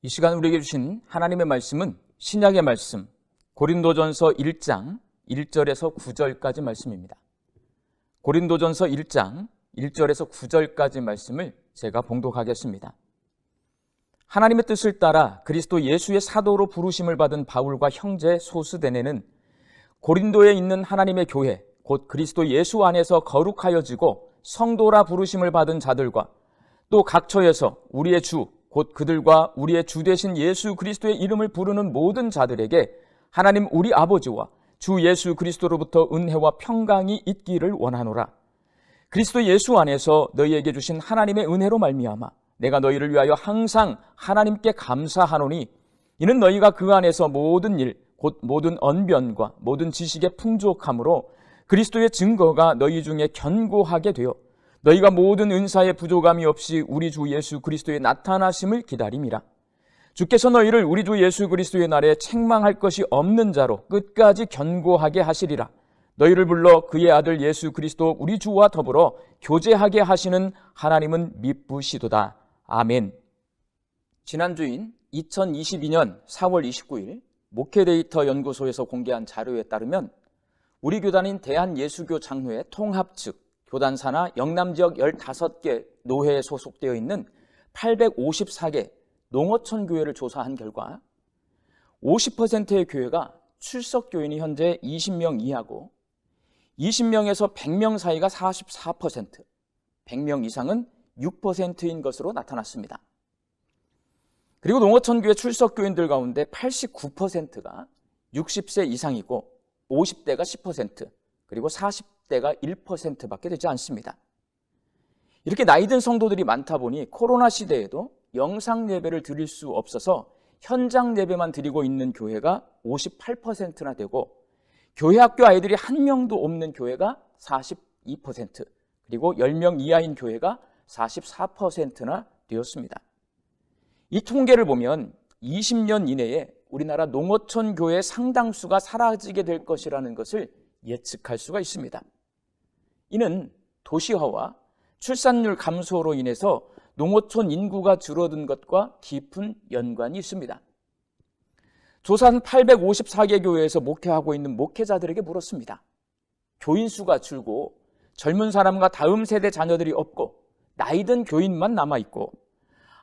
이 시간 우리에게 주신 하나님의 말씀은 신약의 말씀 고린도전서 1장 1절에서 9절까지 말씀입니다. 고린도전서 1장 1절에서 9절까지 말씀을 제가 봉독하겠습니다. 하나님의 뜻을 따라 그리스도 예수의 사도로 부르심을 받은 바울과 형제 소스데네는 고린도에 있는 하나님의 교회 곧 그리스도 예수 안에서 거룩하여지고 성도라 부르심을 받은 자들과 또 각처에서 우리의 주 곧 그들과 우리의 주 되신 예수 그리스도의 이름을 부르는 모든 자들에게 하나님 우리 아버지와 주 예수 그리스도로부터 은혜와 평강이 있기를 원하노라. 그리스도 예수 안에서 너희에게 주신 하나님의 은혜로 말미암아 내가 너희를 위하여 항상 하나님께 감사하노니 이는 너희가 그 안에서 모든 일 곧 모든 언변과 모든 지식의 풍족함으로 그리스도의 증거가 너희 중에 견고하게 되어 너희가 모든 은사의 부족함이 없이 우리 주 예수 그리스도의 나타나심을 기다림이라. 주께서 너희를 우리 주 예수 그리스도의 날에 책망할 것이 없는 자로 끝까지 견고하게 하시리라. 너희를 불러 그의 아들 예수 그리스도 우리 주와 더불어 교제하게 하시는 하나님은 미쁘시도다. 아멘. 지난주인 2022년 4월 29일 목회데이터 연구소에서 공개한 자료에 따르면 우리 교단인 대한예수교 장로회 통합 측 교단사나 영남지역 15개 노회에 소속되어 있는 854개 농어촌 교회를 조사한 결과 50%의 교회가 출석 교인이 현재 20명 이하고 20명에서 100명 사이가 44%, 100명 이상은 6%인 것으로 나타났습니다. 그리고 농어촌 교회 출석 교인들 가운데 89%가 60세 이상이고 50대가 10%, 그리고 40대가 1%밖에 되지 않습니다. 이렇게 나이든 성도들이 많다 보니 코로나 시대에도 영상 예배를 드릴 수 없어서 현장 예배만 드리고 있는 교회가 58%나 되고 교회 학교 아이들이 한 명도 없는 교회가 42%, 그리고 10명 이하인 교회가 44%나 되었습니다. 이 통계를 보면 20년 이내에 우리나라 농어촌 교회의 상당수가 사라지게 될 것이라는 것을 예측할 수가 있습니다. 이는 도시화와 출산율 감소로 인해서 농어촌 인구가 줄어든 것과 깊은 연관이 있습니다. 조사한 854개 교회에서 목회하고 있는 목회자들에게 물었습니다. 교인 수가 줄고 젊은 사람과 다음 세대 자녀들이 없고 나이든 교인만 남아있고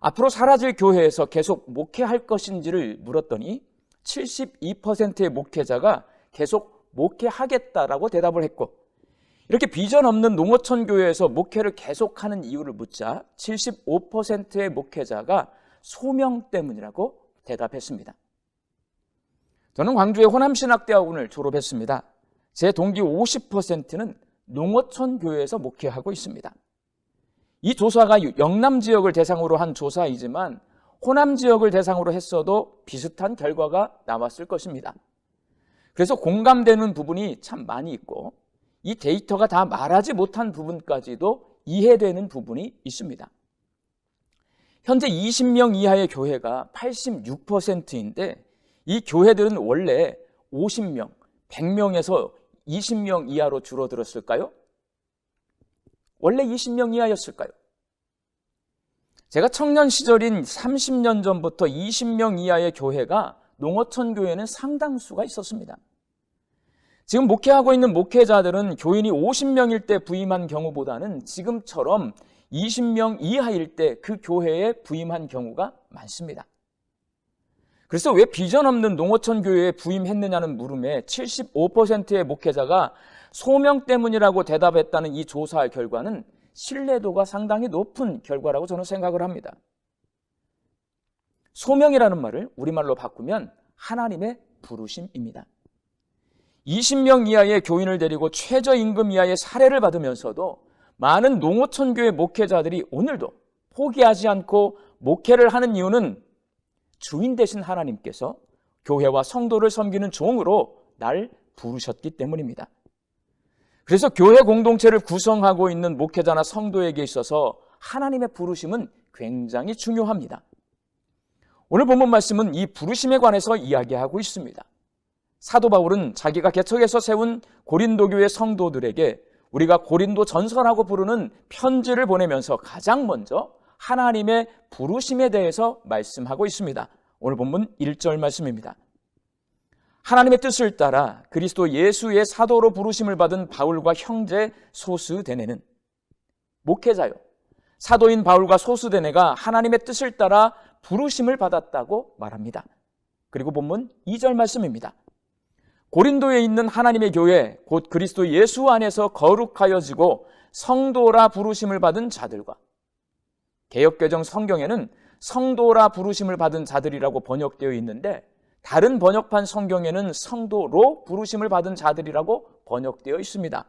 앞으로 사라질 교회에서 계속 목회할 것인지를 물었더니 72%의 목회자가 계속 목회하겠다라고 대답을 했고, 이렇게 비전 없는 농어촌 교회에서 목회를 계속하는 이유를 묻자 75%의 목회자가 소명 때문이라고 대답했습니다. 저는 광주의 호남신학대학원을 졸업했습니다. 제 동기 50%는 농어촌 교회에서 목회하고 있습니다. 이 조사가 영남 지역을 대상으로 한 조사이지만 호남 지역을 대상으로 했어도 비슷한 결과가 나왔을 것입니다. 그래서 공감되는 부분이 참 많이 있고 이 데이터가 다 말하지 못한 부분까지도 이해되는 부분이 있습니다. 현재 20명 이하의 교회가 86%인데 이 교회들은 원래 50명, 100명에서 20명 이하로 줄어들었을까요? 원래 20명 이하였을까요? 제가 청년 시절인 30년 전부터 20명 이하의 교회가 농어촌 교회는 상당수가 있었습니다. 지금 목회하고 있는 목회자들은 교인이 50명일 때 부임한 경우보다는 지금처럼 20명 이하일 때 그 교회에 부임한 경우가 많습니다. 그래서 왜 비전 없는 농어촌 교회에 부임했느냐는 물음에 75%의 목회자가 소명 때문이라고 대답했다는 이 조사 결과는 신뢰도가 상당히 높은 결과라고 저는 생각을 합니다. 소명이라는 말을 우리말로 바꾸면 하나님의 부르심입니다. 20명 이하의 교인을 데리고 최저임금 이하의 사례를 받으면서도 많은 농어촌 교회 목회자들이 오늘도 포기하지 않고 목회를 하는 이유는 주인 되신 하나님께서 교회와 성도를 섬기는 종으로 날 부르셨기 때문입니다. 그래서 교회 공동체를 구성하고 있는 목회자나 성도에게 있어서 하나님의 부르심은 굉장히 중요합니다. 오늘 본문 말씀은 이 부르심에 관해서 이야기하고 있습니다. 사도 바울은 자기가 개척해서 세운 고린도 교회 성도들에게 우리가 고린도 전서라고 부르는 편지를 보내면서 가장 먼저 하나님의 부르심에 대해서 말씀하고 있습니다. 오늘 본문 1절 말씀입니다. 하나님의 뜻을 따라 그리스도 예수의 사도로 부르심을 받은 바울과 형제 소스데네는, 목회자요, 사도인 바울과 소스데네가 하나님의 뜻을 따라 부르심을 받았다고 말합니다. 그리고 본문 2절 말씀입니다. 고린도에 있는 하나님의 교회 곧 그리스도 예수 안에서 거룩하여지고 성도라 부르심을 받은 자들과, 개역개정 성경에는 성도라 부르심을 받은 자들이라고 번역되어 있는데 다른 번역판 성경에는 성도로 부르심을 받은 자들이라고 번역되어 있습니다.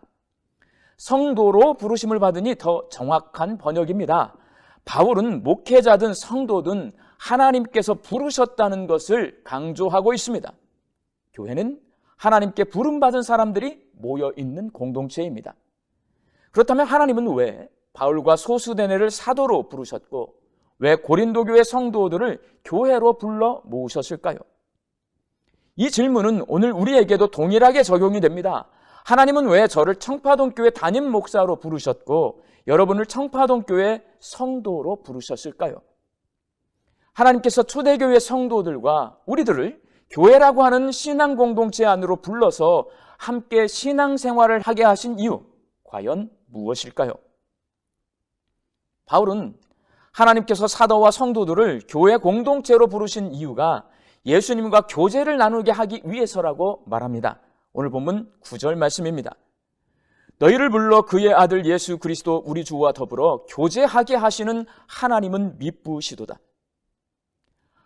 성도로 부르심을 받으니 더 정확한 번역입니다. 바울은 목회자든 성도든 하나님께서 부르셨다는 것을 강조하고 있습니다. 교회는 하나님께 부름받은 사람들이 모여있는 공동체입니다. 그렇다면 하나님은 왜 바울과 소스데네를 사도로 부르셨고 왜 고린도 교회 성도들을 교회로 불러 모으셨을까요? 이 질문은 오늘 우리에게도 동일하게 적용이 됩니다. 하나님은 왜 저를 청파동교회 담임 목사로 부르셨고 여러분을 청파동교회 성도로 부르셨을까요? 하나님께서 초대교회 성도들과 우리들을 교회라고 하는 신앙 공동체 안으로 불러서 함께 신앙생활을 하게 하신 이유, 과연 무엇일까요? 바울은 하나님께서 사도와 성도들을 교회 공동체로 부르신 이유가 예수님과 교제를 나누게 하기 위해서라고 말합니다. 오늘 본문 9절 말씀입니다. 너희를 불러 그의 아들 예수 그리스도 우리 주와 더불어 교제하게 하시는 하나님은 미쁘시도다.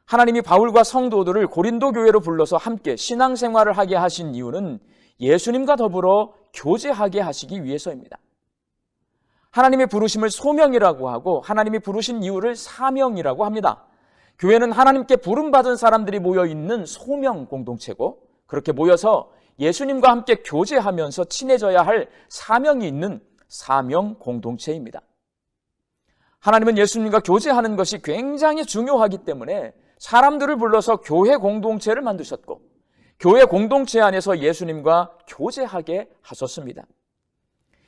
하나님이 바울과 성도들을 고린도 교회로 불러서 함께 신앙생활을 하게 하신 이유는 예수님과 더불어 교제하게 하시기 위해서입니다. 하나님의 부르심을 소명이라고 하고 하나님이 부르신 이유를 사명이라고 합니다. 교회는 하나님께 부름받은 사람들이 모여있는 소명 공동체고 그렇게 모여서 예수님과 함께 교제하면서 친해져야 할 사명이 있는 사명 공동체입니다. 하나님은 예수님과 교제하는 것이 굉장히 중요하기 때문에 사람들을 불러서 교회 공동체를 만드셨고 교회 공동체 안에서 예수님과 교제하게 하셨습니다.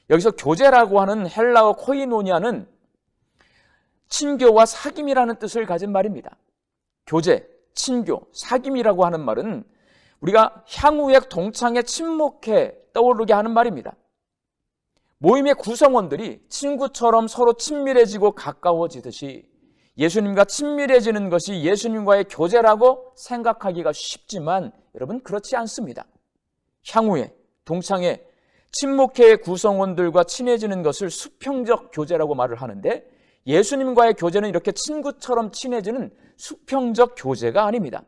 여기서 교제라고 하는 헬라어 코이노니아는 친교와 사귐이라는 뜻을 가진 말입니다. 교제, 친교, 사귐이라고 하는 말은 우리가 향후에 동창에 친목해 떠오르게 하는 말입니다. 모임의 구성원들이 친구처럼 서로 친밀해지고 가까워지듯이 예수님과 친밀해지는 것이 예수님과의 교제라고 생각하기가 쉽지만 여러분 그렇지 않습니다. 향후에 동창회 친목회의 구성원들과 친해지는 것을 수평적 교제라고 말을 하는데 예수님과의 교제는 이렇게 친구처럼 친해지는 수평적 교제가 아닙니다.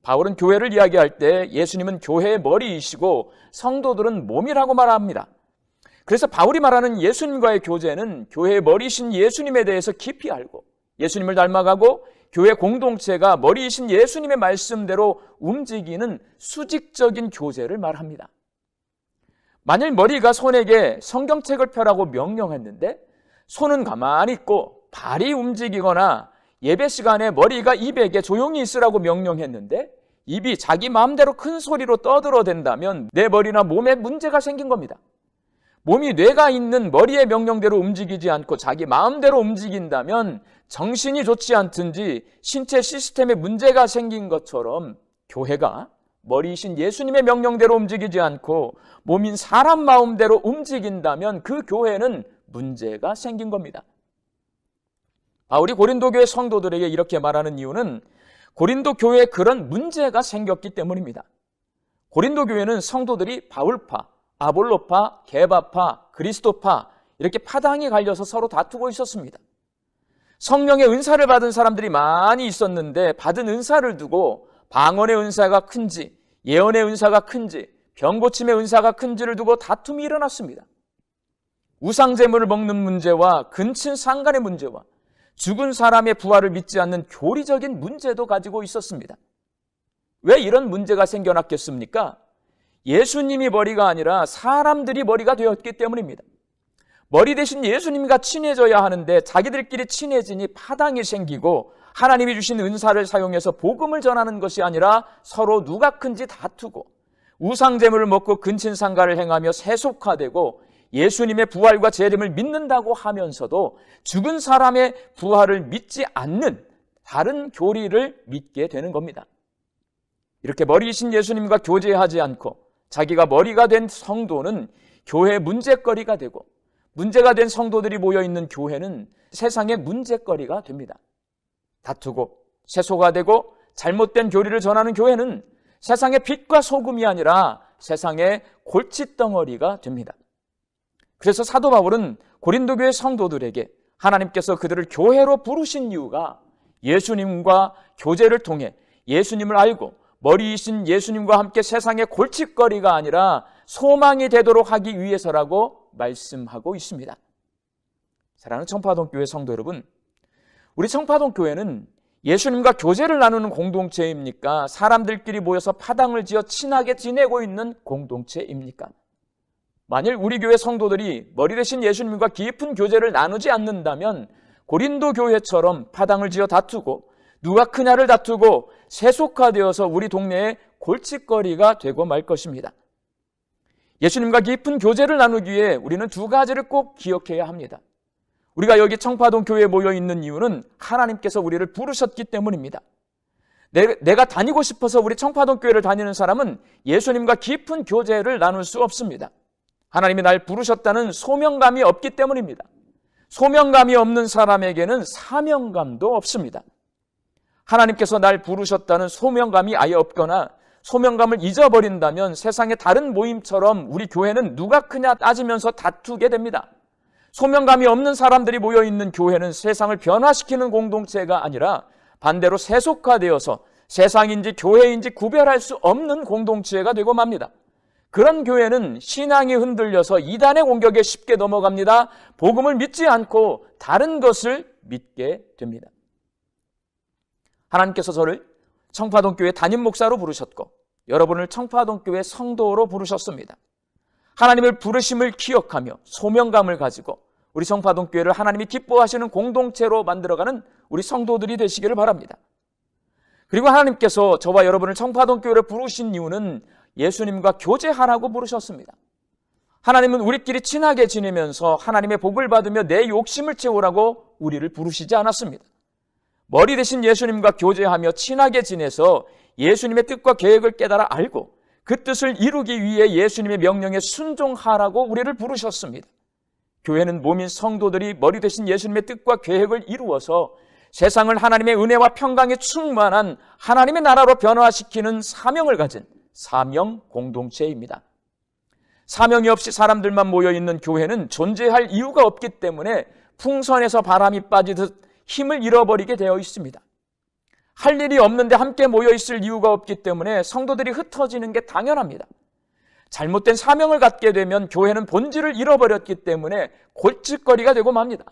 바울은 교회를 이야기할 때 예수님은 교회의 머리이시고 성도들은 몸이라고 말합니다. 그래서 바울이 말하는 예수님과의 교제는 교회의 머리이신 예수님에 대해서 깊이 알고 예수님을 닮아가고 교회 공동체가 머리이신 예수님의 말씀대로 움직이는 수직적인 교제를 말합니다. 만일 머리가 손에게 성경책을 펴라고 명령했는데 손은 가만히 있고 발이 움직이거나 예배 시간에 머리가 입에게 조용히 있으라고 명령했는데 입이 자기 마음대로 큰 소리로 떠들어댄다면 내 머리나 몸에 문제가 생긴 겁니다. 몸이 뇌가 있는 머리의 명령대로 움직이지 않고 자기 마음대로 움직인다면 정신이 좋지 않든지 신체 시스템에 문제가 생긴 것처럼 교회가 머리이신 예수님의 명령대로 움직이지 않고 몸인 사람 마음대로 움직인다면 그 교회는 문제가 생긴 겁니다. 바울이 고린도 교회 성도들에게 이렇게 말하는 이유는 고린도 교회에 그런 문제가 생겼기 때문입니다. 고린도 교회는 성도들이 바울파, 아볼로파, 게바파, 그리스도파 이렇게 파당이 갈려서 서로 다투고 있었습니다. 성령의 은사를 받은 사람들이 많이 있었는데 받은 은사를 두고 방언의 은사가 큰지 예언의 은사가 큰지 병고침의 은사가 큰지를 두고 다툼이 일어났습니다. 우상제물을 먹는 문제와 근친 상간의 문제와 죽은 사람의 부활을 믿지 않는 교리적인 문제도 가지고 있었습니다. 왜 이런 문제가 생겨났겠습니까? 예수님이 머리가 아니라 사람들이 머리가 되었기 때문입니다. 머리 대신 예수님과 친해져야 하는데 자기들끼리 친해지니 파당이 생기고 하나님이 주신 은사를 사용해서 복음을 전하는 것이 아니라 서로 누가 큰지 다투고 우상제물을 먹고 근친상가를 행하며 세속화되고 예수님의 부활과 재림을 믿는다고 하면서도 죽은 사람의 부활을 믿지 않는 다른 교리를 믿게 되는 겁니다. 이렇게 머리이신 예수님과 교제하지 않고 자기가 머리가 된 성도는 교회의 문제거리가 되고, 문제가 된 성도들이 모여있는 교회는 세상의 문제거리가 됩니다. 다투고 세소가 되고 잘못된 교리를 전하는 교회는 세상의 빛과 소금이 아니라 세상의 골칫덩어리가 됩니다. 그래서 사도 바울은 고린도 교회 성도들에게 하나님께서 그들을 교회로 부르신 이유가 예수님과 교제를 통해 예수님을 알고 머리이신 예수님과 함께 세상의 골칫거리가 아니라 소망이 되도록 하기 위해서라고 말씀하고 있습니다. 사랑하는 청파동교회 성도 여러분, 우리 청파동교회는 예수님과 교제를 나누는 공동체입니까? 사람들끼리 모여서 파당을 지어 친하게 지내고 있는 공동체입니까? 만일 우리 교회 성도들이 머리 대신 예수님과 깊은 교제를 나누지 않는다면 고린도 교회처럼 파당을 지어 다투고 누가 크냐를 다투고 세속화되어서 우리 동네의 골칫거리가 되고 말 것입니다. 예수님과 깊은 교제를 나누기 위해 우리는 두 가지를 꼭 기억해야 합니다. 우리가 여기 청파동 교회에 모여 있는 이유는 하나님께서 우리를 부르셨기 때문입니다. 내가 다니고 싶어서 우리 청파동 교회를 다니는 사람은 예수님과 깊은 교제를 나눌 수 없습니다. 하나님이 날 부르셨다는 소명감이 없기 때문입니다. 소명감이 없는 사람에게는 사명감도 없습니다. 하나님께서 날 부르셨다는 소명감이 아예 없거나 소명감을 잊어버린다면 세상의 다른 모임처럼 우리 교회는 누가 크냐 따지면서 다투게 됩니다. 소명감이 없는 사람들이 모여있는 교회는 세상을 변화시키는 공동체가 아니라 반대로 세속화되어서 세상인지 교회인지 구별할 수 없는 공동체가 되고 맙니다. 그런 교회는 신앙이 흔들려서 이단의 공격에 쉽게 넘어갑니다. 복음을 믿지 않고 다른 것을 믿게 됩니다. 하나님께서 저를 청파동교회 담임 목사로 부르셨고 여러분을 청파동교회 성도로 부르셨습니다. 하나님을 부르심을 기억하며 소명감을 가지고 우리 청파동교회를 하나님이 기뻐하시는 공동체로 만들어가는 우리 성도들이 되시기를 바랍니다. 그리고 하나님께서 저와 여러분을 청파동교회를 부르신 이유는 예수님과 교제하라고 부르셨습니다. 하나님은 우리끼리 친하게 지내면서 하나님의 복을 받으며 내 욕심을 채우라고 우리를 부르시지 않았습니다. 머리 대신 예수님과 교제하며 친하게 지내서 예수님의 뜻과 계획을 깨달아 알고 그 뜻을 이루기 위해 예수님의 명령에 순종하라고 우리를 부르셨습니다. 교회는 몸인 성도들이 머리 대신 예수님의 뜻과 계획을 이루어서 세상을 하나님의 은혜와 평강에 충만한 하나님의 나라로 변화시키는 사명을 가진 사명 공동체입니다. 사명이 없이 사람들만 모여있는 교회는 존재할 이유가 없기 때문에 풍선에서 바람이 빠지듯 힘을 잃어버리게 되어 있습니다. 할 일이 없는데 함께 모여있을 이유가 없기 때문에 성도들이 흩어지는 게 당연합니다. 잘못된 사명을 갖게 되면 교회는 본질을 잃어버렸기 때문에 골칫거리가 되고 맙니다.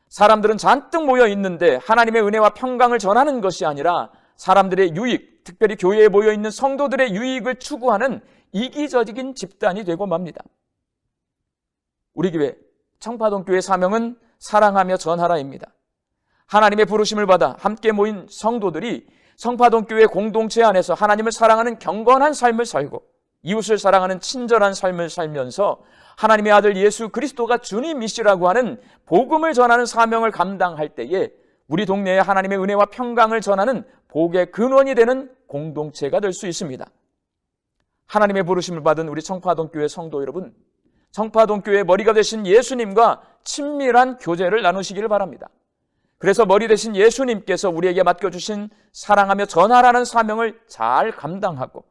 사람들은 잔뜩 모여 있는데 하나님의 은혜와 평강을 전하는 것이 아니라 사람들의 유익, 특별히 교회에 모여 있는 성도들의 유익을 추구하는 이기적인 집단이 되고 맙니다. 우리 교회 청파동교회 사명은 사랑하며 전하라입니다. 하나님의 부르심을 받아 함께 모인 성도들이 청파동교회 공동체 안에서 하나님을 사랑하는 경건한 삶을 살고 이웃을 사랑하는 친절한 삶을 살면서 하나님의 아들 예수 그리스도가 주님이시라고 하는 복음을 전하는 사명을 감당할 때에 우리 동네에 하나님의 은혜와 평강을 전하는 복의 근원이 되는 공동체가 될 수 있습니다. 하나님의 부르심을 받은 우리 청파동교회 성도 여러분, 청파동교회의 머리가 되신 예수님과 친밀한 교제를 나누시기를 바랍니다. 그래서 머리 되신 예수님께서 우리에게 맡겨주신 사랑하며 전하라는 사명을 잘 감당하고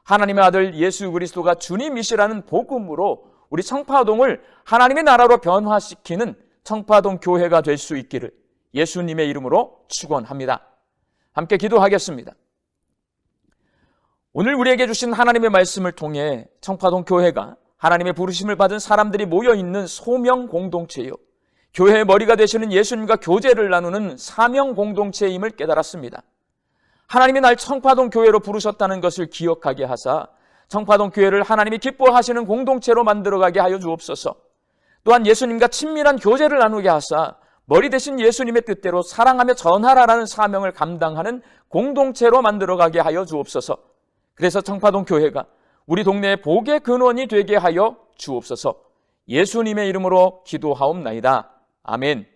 하나님의 아들 예수 그리스도가 주님이시라는 복음으로 우리 청파동을 하나님의 나라로 변화시키는 청파동 교회가 될 수 있기를 예수님의 이름으로 축원합니다. 함께 기도하겠습니다. 오늘 우리에게 주신 하나님의 말씀을 통해 청파동 교회가 하나님의 부르심을 받은 사람들이 모여있는 소명 공동체요, 교회의 머리가 되시는 예수님과 교제를 나누는 사명 공동체임을 깨달았습니다. 하나님이 날 청파동 교회로 부르셨다는 것을 기억하게 하사 청파동 교회를 하나님이 기뻐하시는 공동체로 만들어가게 하여 주옵소서. 또한 예수님과 친밀한 교제를 나누게 하사 머리 대신 예수님의 뜻대로 사랑하며 전하라라는 사명을 감당하는 공동체로 만들어가게 하여 주옵소서. 그래서 청파동 교회가 우리 동네의 복의 근원이 되게 하여 주옵소서. 예수님의 이름으로 기도하옵나이다. 아멘.